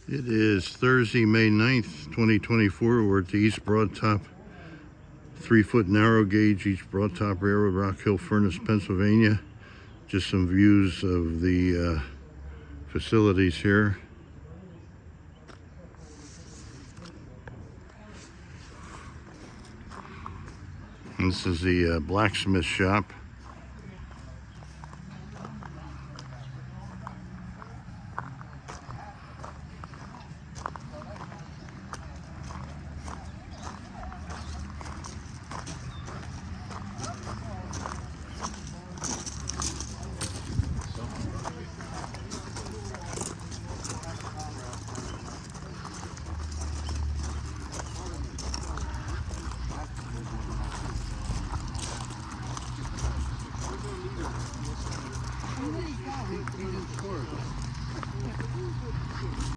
It is Thursday, May 9th, 2024. We're at the East Broad Top 3-foot narrow gauge East Broad Top Railroad, Rockhill Furnace, Pennsylvania. Just some views of the facilities here. This is the blacksmith shop.